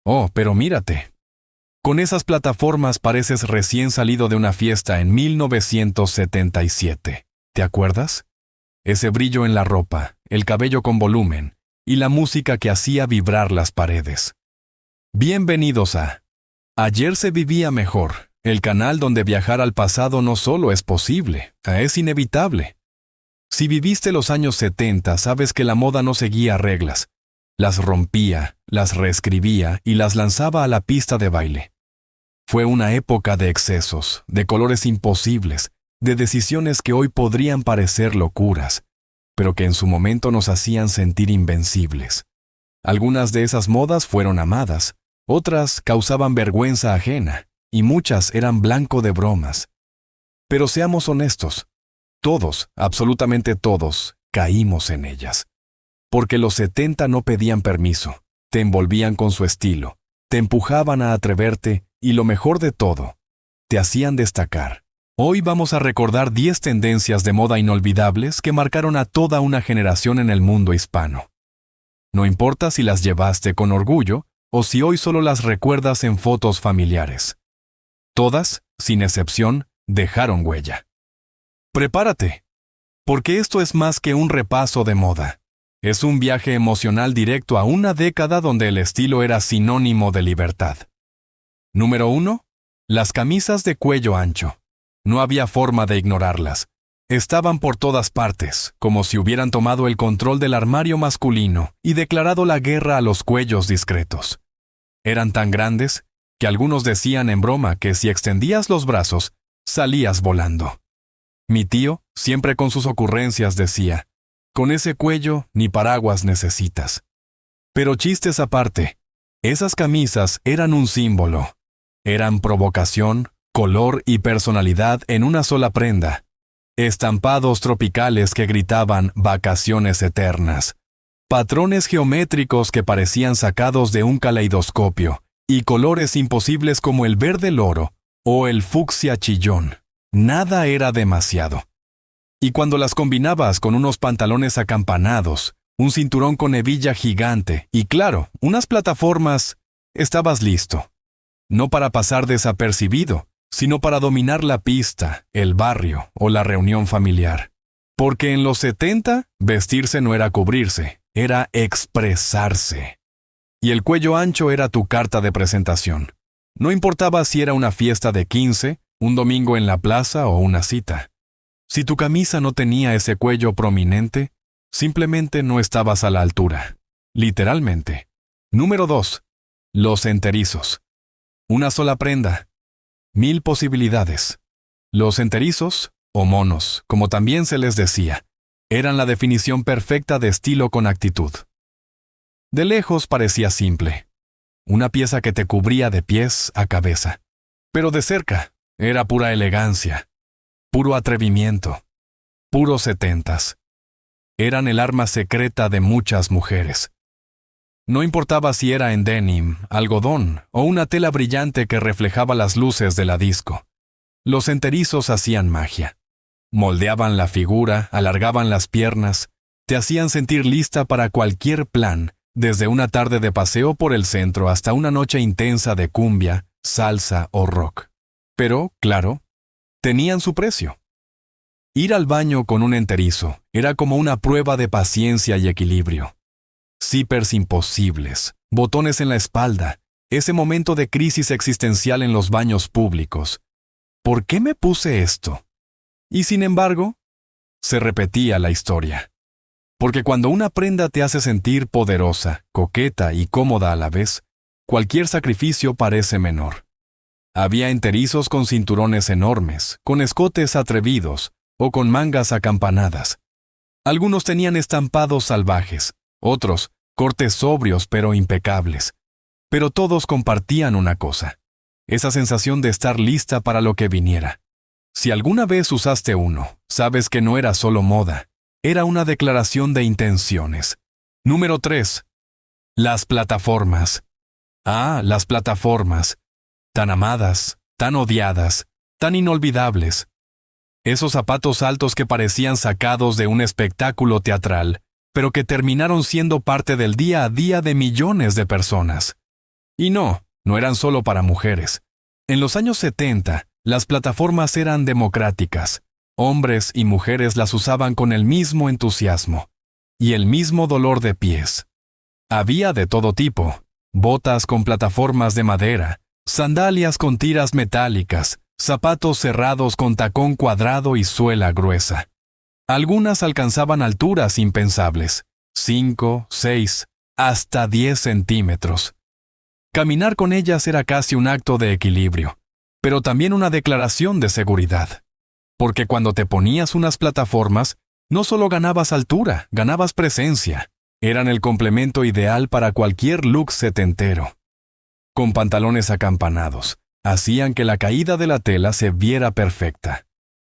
Oh, pero mírate. Con esas plataformas pareces recién salido de una fiesta en 1977. ¿Te acuerdas? Ese brillo en la ropa, el cabello con volumen y la música que hacía vibrar las paredes. Bienvenidos a Ayer se vivía mejor, el canal donde viajar al pasado no solo es posible, es inevitable. Si viviste los años 70, sabes que la moda no seguía reglas. Las rompía, las reescribía y las lanzaba a la pista de baile. Fue una época de excesos, de colores imposibles, de decisiones que hoy podrían parecer locuras, pero que en su momento nos hacían sentir invencibles. Algunas de esas modas fueron amadas, otras causaban vergüenza ajena, y muchas eran blanco de bromas. Pero seamos honestos, todos, absolutamente todos, caímos en ellas. Porque los 70 no pedían permiso, te envolvían con su estilo, te empujaban a atreverte y lo mejor de todo, te hacían destacar. Hoy vamos a recordar 10 tendencias de moda inolvidables que marcaron a toda una generación en el mundo hispano. No importa si las llevaste con orgullo o si hoy solo las recuerdas en fotos familiares. Todas, sin excepción, dejaron huella. Prepárate, porque esto es más que un repaso de moda. Es un viaje emocional directo a una década donde el estilo era sinónimo de libertad. Número 1. Las camisas de cuello ancho. No había forma de ignorarlas. Estaban por todas partes, como si hubieran tomado el control del armario masculino y declarado la guerra a los cuellos discretos. Eran tan grandes que algunos decían en broma que si extendías los brazos, salías volando. Mi tío, siempre con sus ocurrencias, decía: con ese cuello ni paraguas necesitas. Pero chistes aparte, esas camisas eran un símbolo. Eran provocación, color y personalidad en una sola prenda. Estampados tropicales que gritaban vacaciones eternas. Patrones geométricos que parecían sacados de un caleidoscopio. Y colores imposibles como el verde loro o el fucsia chillón. Nada era demasiado. Y cuando las combinabas con unos pantalones acampanados, un cinturón con hebilla gigante y, claro, unas plataformas, estabas listo. No para pasar desapercibido, sino para dominar la pista, el barrio o la reunión familiar. Porque en los 70, vestirse no era cubrirse, era expresarse. Y el cuello ancho era tu carta de presentación. No importaba si era una fiesta de 15, un domingo en la plaza o una cita. Si tu camisa no tenía ese cuello prominente, simplemente no estabas a la altura. Literalmente. Número 2. Los enterizos. Una sola prenda. 1000 posibilidades. Los enterizos, o monos, como también se les decía, eran la definición perfecta de estilo con actitud. De lejos parecía simple. Una pieza que te cubría de pies a cabeza. Pero de cerca, era pura elegancia. Puro atrevimiento, puros 70s. Eran el arma secreta de muchas mujeres. No importaba si era en denim, algodón o una tela brillante que reflejaba las luces de la disco. Los enterizos hacían magia. Moldeaban la figura, alargaban las piernas, te hacían sentir lista para cualquier plan, desde una tarde de paseo por el centro hasta una noche intensa de cumbia, salsa o rock. Pero, claro, tenían su precio. Ir al baño con un enterizo era como una prueba de paciencia y equilibrio. Zippers imposibles, botones en la espalda, ese momento de crisis existencial en los baños públicos. ¿Por qué me puse esto? Y sin embargo, se repetía la historia. Porque cuando una prenda te hace sentir poderosa, coqueta y cómoda a la vez, cualquier sacrificio parece menor. Había enterizos con cinturones enormes, con escotes atrevidos o con mangas acampanadas. Algunos tenían estampados salvajes, otros cortes sobrios pero impecables. Pero todos compartían una cosa, esa sensación de estar lista para lo que viniera. Si alguna vez usaste uno, sabes que no era solo moda, era una declaración de intenciones. Número 3. Las plataformas. Las plataformas. Tan amadas, tan odiadas, tan inolvidables. Esos zapatos altos que parecían sacados de un espectáculo teatral, pero que terminaron siendo parte del día a día de millones de personas. Y no eran solo para mujeres. En los años 70, las plataformas eran democráticas. Hombres y mujeres las usaban con el mismo entusiasmo y el mismo dolor de pies. Había de todo tipo: botas con plataformas de madera, sandalias con tiras metálicas, zapatos cerrados con tacón cuadrado y suela gruesa. Algunas alcanzaban alturas impensables: 5, 6, hasta 10 centímetros. Caminar con ellas era casi un acto de equilibrio, pero también una declaración de seguridad. Porque cuando te ponías unas plataformas, no solo ganabas altura, ganabas presencia. Eran el complemento ideal para cualquier look setentero. Con pantalones acampanados, hacían que la caída de la tela se viera perfecta.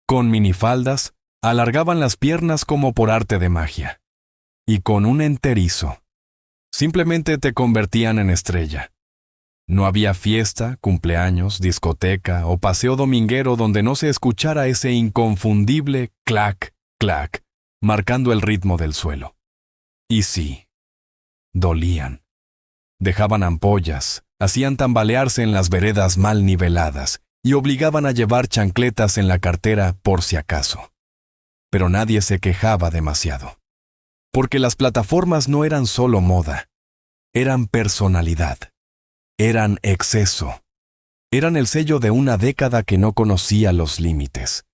Con minifaldas, alargaban las piernas como por arte de magia. Y con un enterizo, simplemente te convertían en estrella. No había fiesta, cumpleaños, discoteca o paseo dominguero donde no se escuchara ese inconfundible clac, clac, marcando el ritmo del suelo. Y sí, dolían. Dejaban ampollas, hacían tambalearse en las veredas mal niveladas y obligaban a llevar chancletas en la cartera por si acaso. Pero nadie se quejaba demasiado. Porque las plataformas no eran solo moda, eran personalidad. Eran exceso. Eran el sello de una década que no conocía los límites.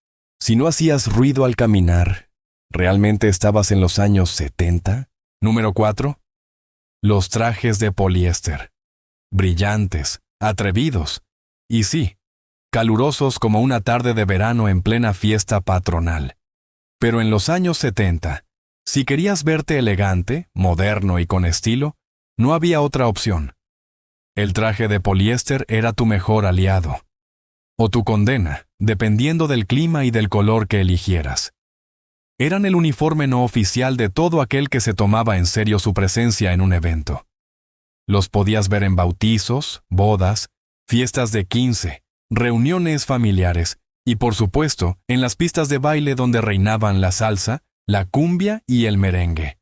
Si no hacías ruido al caminar, ¿realmente estabas en los años 70? Número 4. Los trajes de poliéster. Brillantes, atrevidos. Y sí, calurosos como una tarde de verano en plena fiesta patronal. Pero en los años 70, si querías verte elegante, moderno y con estilo, no había otra opción. El traje de poliéster era tu mejor aliado. O tu condena, dependiendo del clima y del color que eligieras. Eran el uniforme no oficial de todo aquel que se tomaba en serio su presencia en un evento. Los podías ver en bautizos, bodas, fiestas de 15, reuniones familiares y, por supuesto, en las pistas de baile donde reinaban la salsa, la cumbia y el merengue.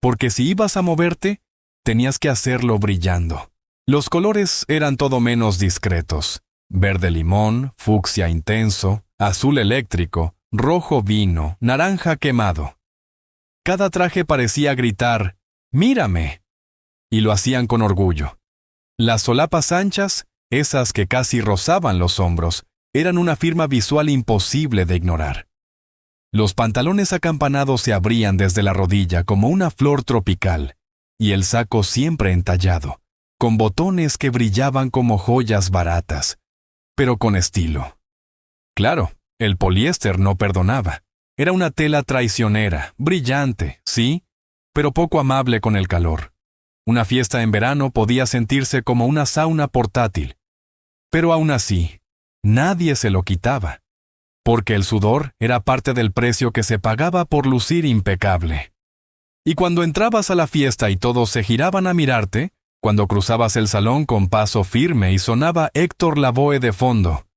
Porque si ibas a moverte, tenías que hacerlo brillando. Los colores eran todo menos discretos: verde limón, fucsia intenso, azul eléctrico, rojo vino, naranja quemado. Cada traje parecía gritar: ¡mírame! Y lo hacían con orgullo. Las solapas anchas, esas que casi rozaban los hombros, eran una firma visual imposible de ignorar. Los pantalones acampanados se abrían desde la rodilla como una flor tropical, y el saco siempre entallado, con botones que brillaban como joyas baratas, pero con estilo. Claro, el poliéster no perdonaba. Era una tela traicionera, brillante, sí, pero poco amable con el calor. Una fiesta en verano podía sentirse como una sauna portátil. Pero aún así, nadie se lo quitaba, porque el sudor era parte del precio que se pagaba por lucir impecable. Y cuando entrabas a la fiesta y todos se giraban a mirarte, cuando cruzabas el salón con paso firme y sonaba Héctor Lavoe de fondo,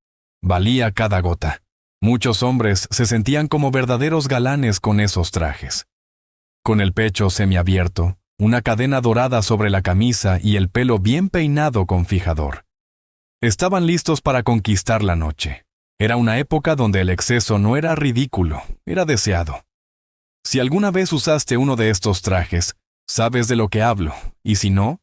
valía cada gota. Muchos hombres se sentían como verdaderos galanes con esos trajes. Con el pecho semiabierto, una cadena dorada sobre la camisa y el pelo bien peinado con fijador. Estaban listos para conquistar la noche. Era una época donde el exceso no era ridículo, era deseado. Si alguna vez usaste uno de estos trajes, sabes de lo que hablo, y si no,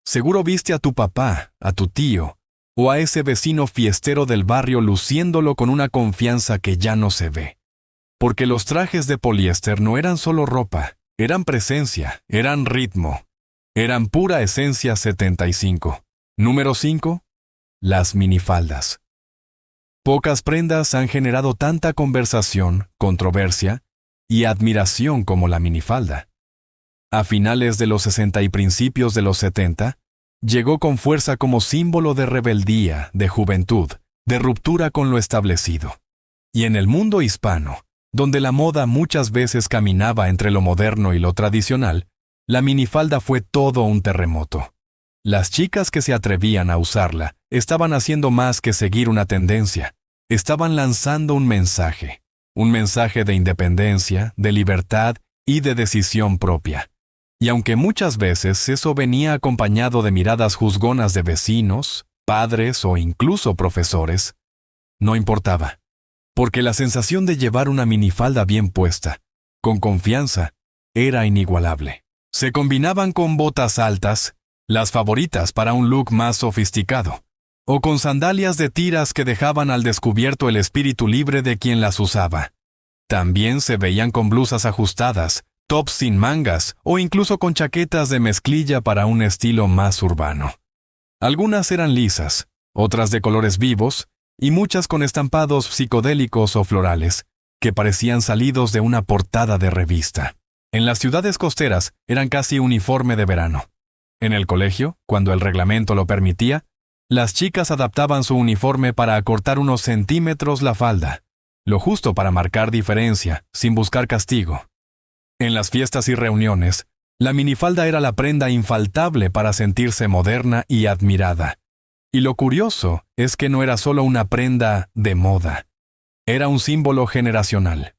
seguro viste a tu papá, a tu tío, o a ese vecino fiestero del barrio luciéndolo con una confianza que ya no se ve. Porque los trajes de poliéster no eran solo ropa, eran presencia, eran ritmo, eran pura esencia 75. Número 5. Las minifaldas. Pocas prendas han generado tanta conversación, controversia y admiración como la minifalda. A finales de los 60 y principios de los 70, llegó con fuerza como símbolo de rebeldía, de juventud, de ruptura con lo establecido. Y en el mundo hispano, donde la moda muchas veces caminaba entre lo moderno y lo tradicional, la minifalda fue todo un terremoto. Las chicas que se atrevían a usarla estaban haciendo más que seguir una tendencia. Estaban lanzando un mensaje de independencia, de libertad y de decisión propia. Y aunque muchas veces eso venía acompañado de miradas juzgonas de vecinos, padres o incluso profesores, no importaba, porque la sensación de llevar una minifalda bien puesta, con confianza, era inigualable. Se combinaban con botas altas, las favoritas para un look más sofisticado, o con sandalias de tiras que dejaban al descubierto el espíritu libre de quien las usaba. También se veían con blusas ajustadas, tops sin mangas o incluso con chaquetas de mezclilla para un estilo más urbano. Algunas eran lisas, otras de colores vivos y muchas con estampados psicodélicos o florales, que parecían salidos de una portada de revista. En las ciudades costeras eran casi uniforme de verano. En el colegio, cuando el reglamento lo permitía, las chicas adaptaban su uniforme para acortar unos centímetros la falda, lo justo para marcar diferencia, sin buscar castigo. En las fiestas y reuniones, la minifalda era la prenda infaltable para sentirse moderna y admirada. Y lo curioso es que no era solo una prenda de moda, era un símbolo generacional.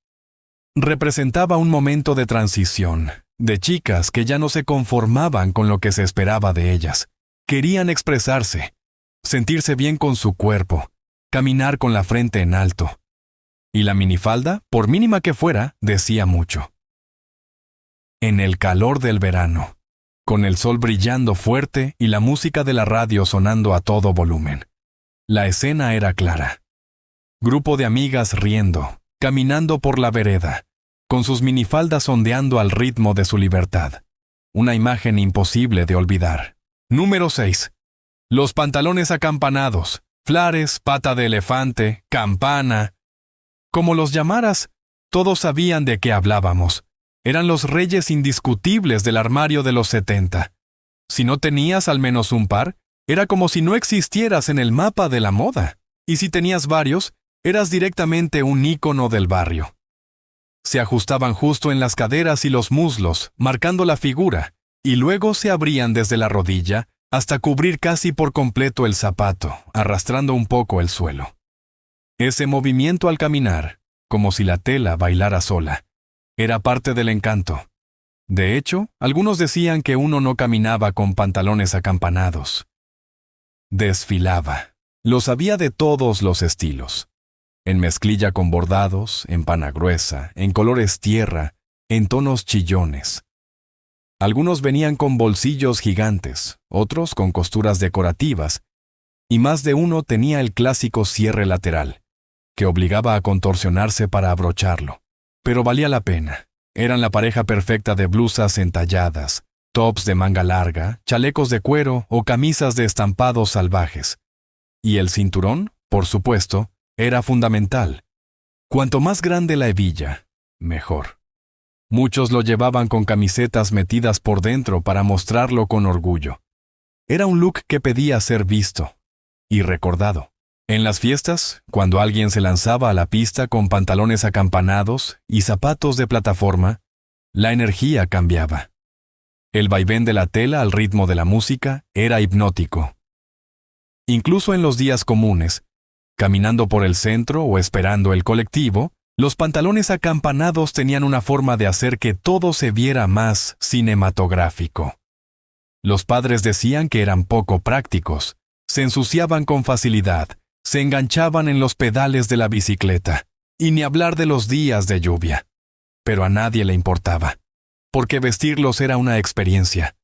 Representaba un momento de transición, de chicas que ya no se conformaban con lo que se esperaba de ellas. Querían expresarse, sentirse bien con su cuerpo, caminar con la frente en alto. Y la minifalda, por mínima que fuera, decía mucho. En el calor del verano, con el sol brillando fuerte y la música de la radio sonando a todo volumen, la escena era clara. Grupo de amigas riendo, caminando por la vereda, con sus minifaldas ondeando al ritmo de su libertad. Una imagen imposible de olvidar. Número 6. Los pantalones acampanados, flares, pata de elefante, campana. Como los llamaras, todos sabían de qué hablábamos. Eran los reyes indiscutibles del armario de los 70. Si no tenías al menos un par, era como si no existieras en el mapa de la moda. Y si tenías varios, eras directamente un ícono del barrio. Se ajustaban justo en las caderas y los muslos, marcando la figura, y luego se abrían desde la rodilla hasta cubrir casi por completo el zapato, arrastrando un poco el suelo. Ese movimiento al caminar, como si la tela bailara sola, era parte del encanto. De hecho, algunos decían que uno no caminaba con pantalones acampanados. Desfilaba. Los había de todos los estilos. En mezclilla con bordados, en pana gruesa, en colores tierra, en tonos chillones. Algunos venían con bolsillos gigantes, otros con costuras decorativas, y más de uno tenía el clásico cierre lateral, que obligaba a contorsionarse para abrocharlo. Pero valía la pena. Eran la pareja perfecta de blusas entalladas, tops de manga larga, chalecos de cuero o camisas de estampados salvajes. Y el cinturón, por supuesto, era fundamental. Cuanto más grande la hebilla, mejor. Muchos lo llevaban con camisetas metidas por dentro para mostrarlo con orgullo. Era un look que pedía ser visto y recordado. En las fiestas, cuando alguien se lanzaba a la pista con pantalones acampanados y zapatos de plataforma, la energía cambiaba. El vaivén de la tela al ritmo de la música era hipnótico. Incluso en los días comunes, caminando por el centro o esperando el colectivo, los pantalones acampanados tenían una forma de hacer que todo se viera más cinematográfico. Los padres decían que eran poco prácticos, se ensuciaban con facilidad, se enganchaban en los pedales de la bicicleta, y ni hablar de los días de lluvia. Pero a nadie le importaba, porque vestirlos era una experiencia.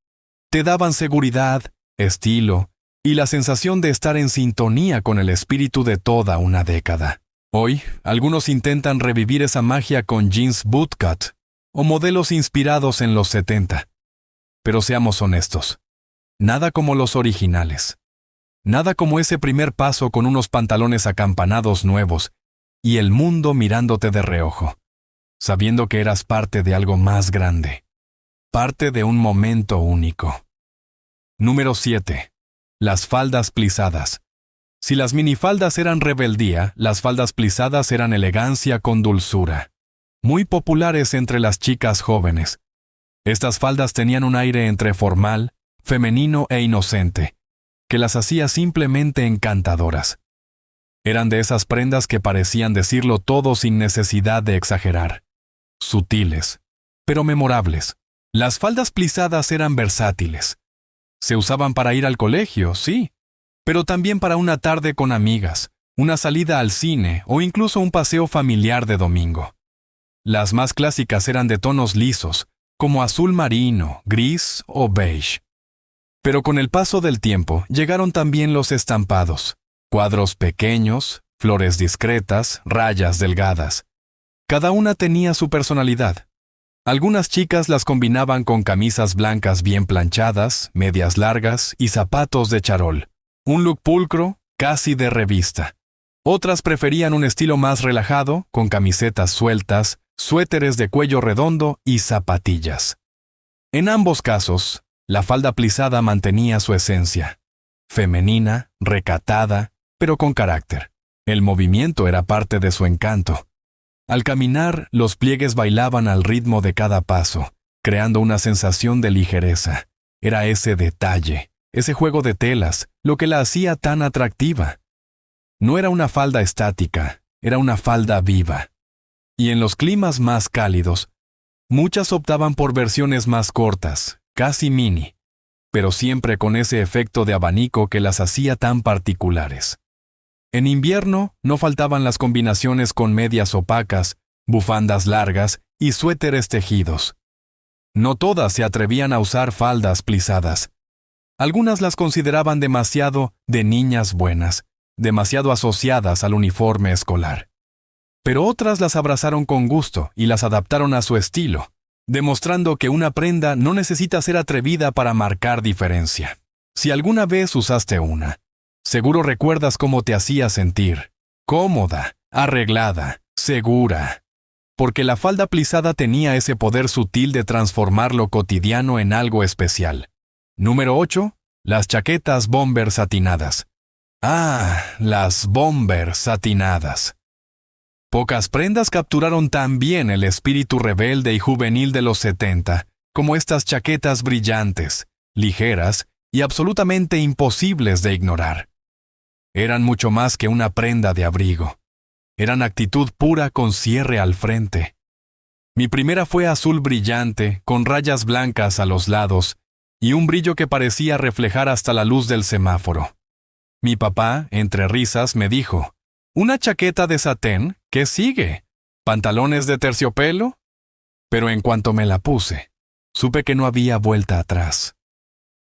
Te daban seguridad, estilo, y la sensación de estar en sintonía con el espíritu de toda una década. Hoy, algunos intentan revivir esa magia con jeans bootcut o modelos inspirados en los 70. Pero seamos honestos, nada como los originales. Nada como ese primer paso con unos pantalones acampanados nuevos y el mundo mirándote de reojo, sabiendo que eras parte de algo más grande, parte de un momento único. Número 7. Las faldas plisadas. Si las minifaldas eran rebeldía, las faldas plisadas eran elegancia con dulzura. Muy populares entre las chicas jóvenes. Estas faldas tenían un aire entre formal, femenino e inocente, que las hacía simplemente encantadoras. Eran de esas prendas que parecían decirlo todo sin necesidad de exagerar. Sutiles, pero memorables. Las faldas plisadas eran versátiles. Se usaban para ir al colegio, sí, pero también para una tarde con amigas, una salida al cine o incluso un paseo familiar de domingo. Las más clásicas eran de tonos lisos, como azul marino, gris o beige. Pero con el paso del tiempo llegaron también los estampados, cuadros pequeños, flores discretas, rayas delgadas. Cada una tenía su personalidad. Algunas chicas las combinaban con camisas blancas bien planchadas, medias largas y zapatos de charol. Un look pulcro, casi de revista. Otras preferían un estilo más relajado, con camisetas sueltas, suéteres de cuello redondo y zapatillas. En ambos casos, la falda plisada mantenía su esencia. Femenina, recatada, pero con carácter. El movimiento era parte de su encanto. Al caminar, los pliegues bailaban al ritmo de cada paso, creando una sensación de ligereza. Era ese detalle, ese juego de telas, lo que la hacía tan atractiva. No era una falda estática, era una falda viva. Y en los climas más cálidos, muchas optaban por versiones más cortas, casi mini, pero siempre con ese efecto de abanico que las hacía tan particulares. En invierno no faltaban las combinaciones con medias opacas, bufandas largas y suéteres tejidos. No todas se atrevían a usar faldas plisadas. Algunas las consideraban demasiado de niñas buenas, demasiado asociadas al uniforme escolar. Pero otras las abrazaron con gusto y las adaptaron a su estilo, demostrando que una prenda no necesita ser atrevida para marcar diferencia. Si alguna vez usaste una, seguro recuerdas cómo te hacía sentir, cómoda, arreglada, segura. Porque la falda plisada tenía ese poder sutil de transformar lo cotidiano en algo especial. Número 8. Las chaquetas bomber satinadas. Ah, las bomber satinadas. Pocas prendas capturaron tan bien el espíritu rebelde y juvenil de los 70 como estas chaquetas brillantes, ligeras y absolutamente imposibles de ignorar. Eran mucho más que una prenda de abrigo. Eran actitud pura con cierre al frente. Mi primera fue azul brillante, con rayas blancas a los lados y un brillo que parecía reflejar hasta la luz del semáforo. Mi papá, entre risas, me dijo, ¿una chaqueta de satén? ¿Qué sigue? ¿Pantalones de terciopelo? Pero en cuanto me la puse, supe que no había vuelta atrás.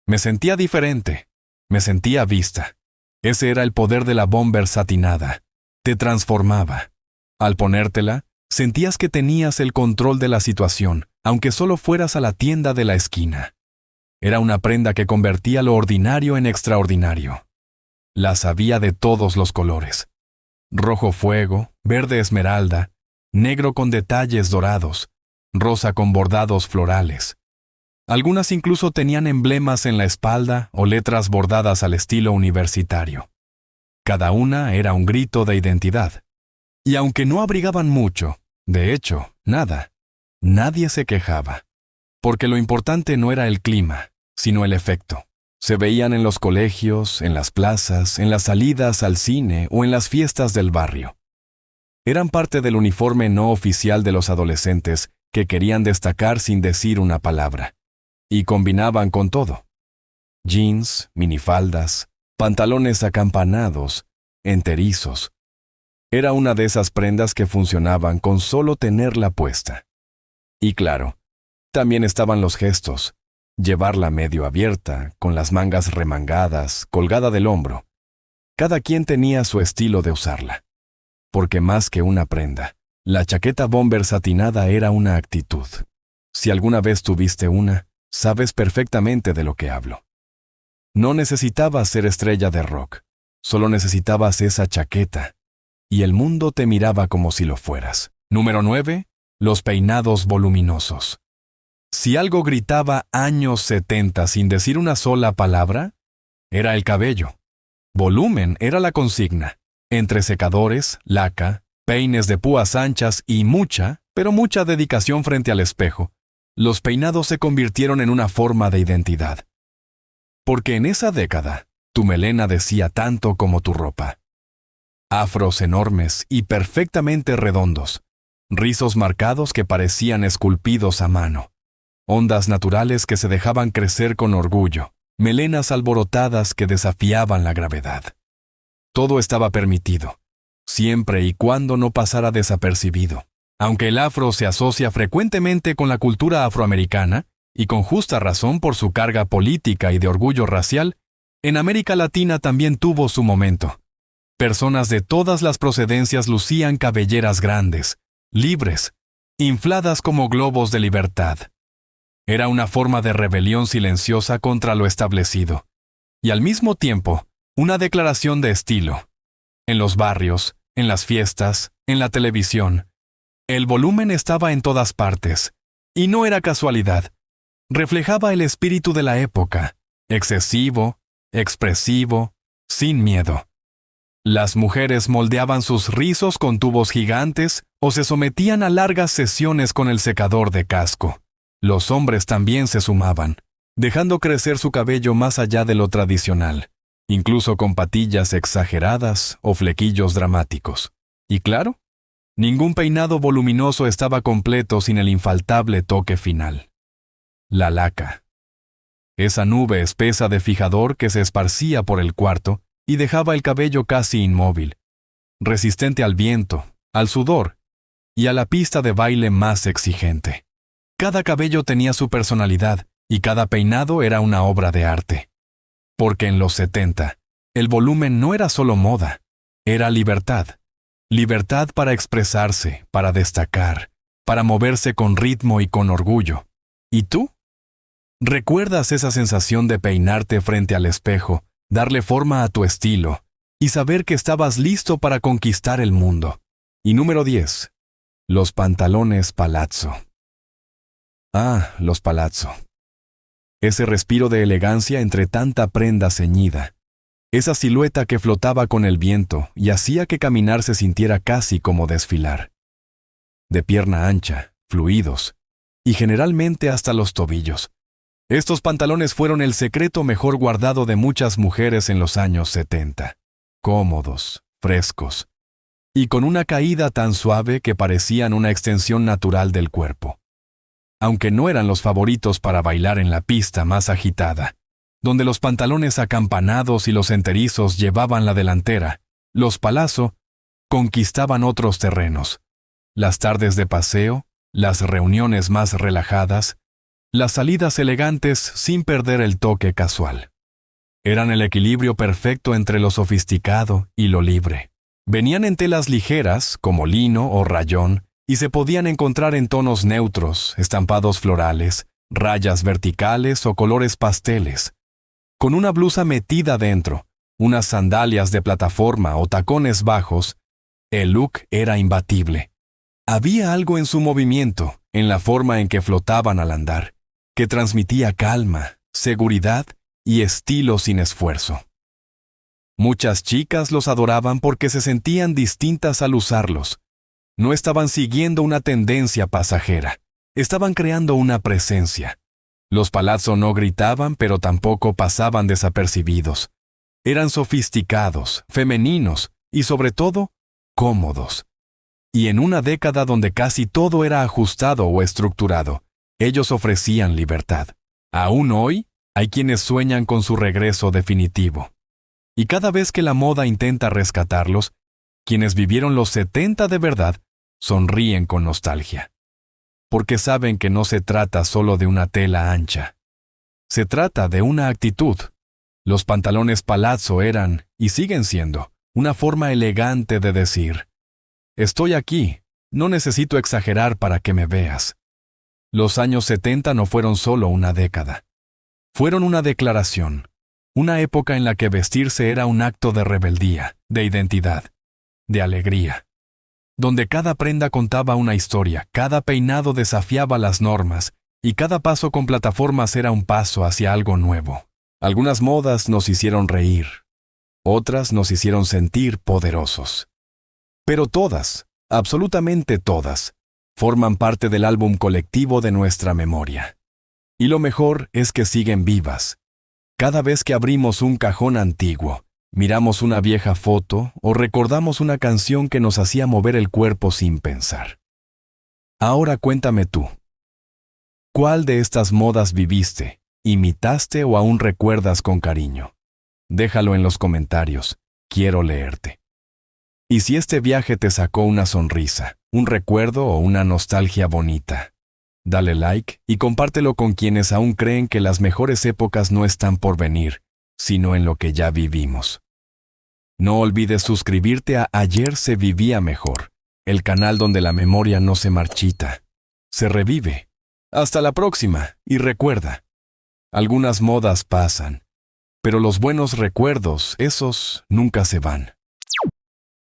Me sentía diferente, me sentía vista. Ese era el poder de la bomber satinada. Te transformaba. Al ponértela, sentías que tenías el control de la situación, aunque solo fueras a la tienda de la esquina. Era una prenda que convertía lo ordinario en extraordinario. Las había de todos los colores. Rojo fuego, verde esmeralda, negro con detalles dorados, rosa con bordados florales. Algunas incluso tenían emblemas en la espalda o letras bordadas al estilo universitario. Cada una era un grito de identidad. Y aunque no abrigaban mucho, de hecho, nada, nadie se quejaba. Porque lo importante no era el clima, sino el efecto. Se veían en los colegios, en las plazas, en las salidas al cine o en las fiestas del barrio. Eran parte del uniforme no oficial de los adolescentes que querían destacar sin decir una palabra. Y combinaban con todo. Jeans, minifaldas, pantalones acampanados, enterizos. Era una de esas prendas que funcionaban con solo tenerla puesta. Y claro, también estaban los gestos. Llevarla medio abierta, con las mangas remangadas, colgada del hombro. Cada quien tenía su estilo de usarla. Porque más que una prenda, la chaqueta bomber satinada era una actitud. Si alguna vez tuviste una, sabes perfectamente de lo que hablo. No necesitabas ser estrella de rock, solo necesitabas esa chaqueta, y el mundo te miraba como si lo fueras. Número 9. Los peinados voluminosos. Si algo gritaba años 70 sin decir una sola palabra, era el cabello. Volumen era la consigna. Entre secadores, laca, peines de púas anchas y mucha, pero mucha dedicación frente al espejo, los peinados se convirtieron en una forma de identidad. Porque en esa década, tu melena decía tanto como tu ropa. Afros enormes y perfectamente redondos, rizos marcados que parecían esculpidos a mano. ondas naturales que se dejaban crecer con orgullo, melenas alborotadas que desafiaban la gravedad. Todo estaba permitido, siempre y cuando no pasara desapercibido. Aunque el afro se asocia frecuentemente con la cultura afroamericana, y con justa razón por su carga política y de orgullo racial, en América Latina también tuvo su momento. Personas de todas las procedencias lucían cabelleras grandes, libres, infladas como globos de libertad. Era una forma de rebelión silenciosa contra lo establecido, y al mismo tiempo, una declaración de estilo. En los barrios, en las fiestas, en la televisión, el volumen estaba en todas partes, y no era casualidad. Reflejaba el espíritu de la época, excesivo, expresivo, sin miedo. Las mujeres moldeaban sus rizos con tubos gigantes o se sometían a largas sesiones con el secador de casco. Los hombres también se sumaban, dejando crecer su cabello más allá de lo tradicional, incluso con patillas exageradas o flequillos dramáticos. Y claro, ningún peinado voluminoso estaba completo sin el infaltable toque final. La laca. Esa nube espesa de fijador que se esparcía por el cuarto y dejaba el cabello casi inmóvil, resistente al viento, al sudor y a la pista de baile más exigente. Cada cabello tenía su personalidad y cada peinado era una obra de arte. Porque en los 70, el volumen no era solo moda, era libertad. Libertad para expresarse, para destacar, para moverse con ritmo y con orgullo. ¿Y tú? ¿Recuerdas esa sensación de peinarte frente al espejo, darle forma a tu estilo y saber que estabas listo para conquistar el mundo? Y número 10. Los pantalones palazzo. Ah, los palazzo. Ese respiro de elegancia entre tanta prenda ceñida. Esa silueta que flotaba con el viento y hacía que caminar se sintiera casi como desfilar. De pierna ancha, fluidos, y generalmente hasta los tobillos. Estos pantalones fueron el secreto mejor guardado de muchas mujeres en los años 70. Cómodos, frescos, y con una caída tan suave que parecían una extensión natural del cuerpo. Aunque no eran los favoritos para bailar en la pista más agitada, donde los pantalones acampanados y los enterizos llevaban la delantera, los palazzo conquistaban otros terrenos. Las tardes de paseo, las reuniones más relajadas, las salidas elegantes sin perder el toque casual. Eran el equilibrio perfecto entre lo sofisticado y lo libre. Venían en telas ligeras, como lino o rayón, y se podían encontrar en tonos neutros, estampados florales, rayas verticales o colores pasteles. Con una blusa metida dentro, unas sandalias de plataforma o tacones bajos, el look era imbatible. Había algo en su movimiento, en la forma en que flotaban al andar, que transmitía calma, seguridad y estilo sin esfuerzo. Muchas chicas los adoraban porque se sentían distintas al usarlos. No estaban siguiendo una tendencia pasajera, estaban creando una presencia. Los palazzo no gritaban, pero tampoco pasaban desapercibidos. Eran sofisticados, femeninos y, sobre todo, cómodos. Y en una década donde casi todo era ajustado o estructurado, ellos ofrecían libertad. Aún hoy, hay quienes sueñan con su regreso definitivo. Y cada vez que la moda intenta rescatarlos, quienes vivieron los 70 de verdad sonríen con nostalgia. Porque saben que no se trata solo de una tela ancha. Se trata de una actitud. Los pantalones palazzo eran, y siguen siendo, una forma elegante de decir: estoy aquí, no necesito exagerar para que me veas. Los años 70 no fueron solo una década. Fueron una declaración, una época en la que vestirse era un acto de rebeldía, de identidad, de alegría. Donde cada prenda contaba una historia, cada peinado desafiaba las normas, y cada paso con plataformas era un paso hacia algo nuevo. Algunas modas nos hicieron reír, otras nos hicieron sentir poderosos. Pero todas, absolutamente todas, forman parte del álbum colectivo de nuestra memoria. Y lo mejor es que siguen vivas. Cada vez que abrimos un cajón antiguo, miramos una vieja foto o recordamos una canción que nos hacía mover el cuerpo sin pensar. Ahora cuéntame tú, ¿Cuál de estas modas viviste, imitaste o aún recuerdas con cariño? Déjalo en los comentarios. Quiero leerte. Y si este viaje te sacó una sonrisa, un recuerdo o una nostalgia bonita, dale like y compártelo con quienes aún creen que las mejores épocas no están por venir, sino en lo que ya vivimos. No olvides suscribirte a Ayer se vivía mejor, el canal donde la memoria no se marchita, se revive. Hasta la próxima, y recuerda, algunas modas pasan, pero los buenos recuerdos, esos nunca se van.